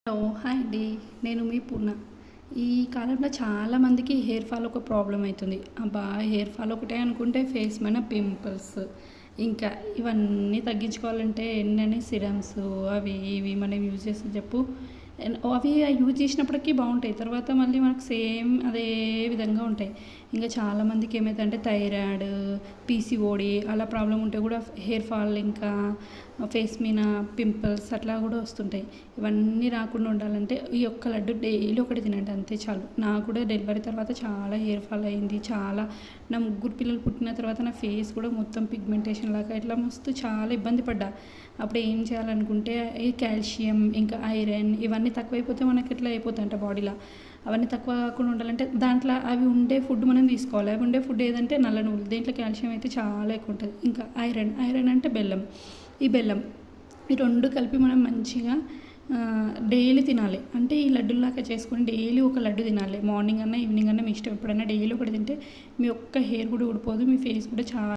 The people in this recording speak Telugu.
హలో హాయ్ అండి. నేను మీ పూర్ణ. ఈ కాలంలో చాలామందికి హెయిర్ ఫాల్ ఒక ప్రాబ్లం అవుతుంది. అబ్బా, హెయిర్ ఫాల్ ఒకటే అనుకుంటే ఫేస్ మీద పింపుల్స్, ఇంకా ఇవన్నీ తగ్గించుకోవాలంటే ఎన్నెన్ని సిరమ్స్ అవి ఇవి మనం యూజ్ చేస్తే చెప్పు. అవి యూజ్ చేసినప్పటికీ బాగుంటాయి, తర్వాత మళ్ళీ మనకు సేమ్ అదే విధంగా ఉంటాయి. ఇంకా చాలామందికి ఏమైందంటే థైరాయిడ్, పీసీఓడి అలా ప్రాబ్లం ఉంటే కూడా హెయిర్ ఫాల్, ఇంకా ఫేస్ మీద పింపుల్స్ అట్లా కూడా వస్తుంటాయి. ఇవన్నీ రాకుండా ఉండాలంటే ఈ ఒక్క లడ్డు డైలీ ఒకటి తినండి, అంతే చాలు. నాకు కూడా డెలివరీ తర్వాత చాలా హెయిర్ ఫాల్ అయింది. నా 3 పిల్లలు పుట్టిన తర్వాత నా ఫేస్ కూడా మొత్తం పిగ్మెంటేషన్ లాగా ఇట్లా మస్తు చాలా ఇబ్బంది పడ్డా. అప్పుడు ఏం చేయాలనుకుంటే ఈ కాల్షియం ఇంకా ఐరన్ ఇవన్నీ తక్కువైపోతే మనకి ఇట్లా అయిపోతాయంట బాడీలో. అవన్నీ తక్కువ కాకుండా ఉండాలంటే దాంట్లో అవి ఉండే ఫుడ్ మనం తీసుకోవాలి. అవి ఉండే ఫుడ్ ఏదంటే నల్ల నువ్వులు. దీంట్లో కాల్షియం అయితే చాలా ఎక్కువ ఉంటుంది. ఇంకా ఐరన్ అంటే బెల్లం. ఈ బెల్లం ఈ 2 కలిపి మనం మంచిగా డైలీ తినాలి. అంటే ఈ లడ్డులాగా చేసుకొని డైలీ ఒక లడ్డు తినాలి. మార్నింగ్ అన్నా ఈవినింగ్ అన్నా మీ ఇష్టం, ఎప్పుడైనా డైలీ ఒకటి తింటే మీ ఒక్క హెయిర్ కూడా ఊడిపోదు, మీ ఫేస్ కూడా చాలా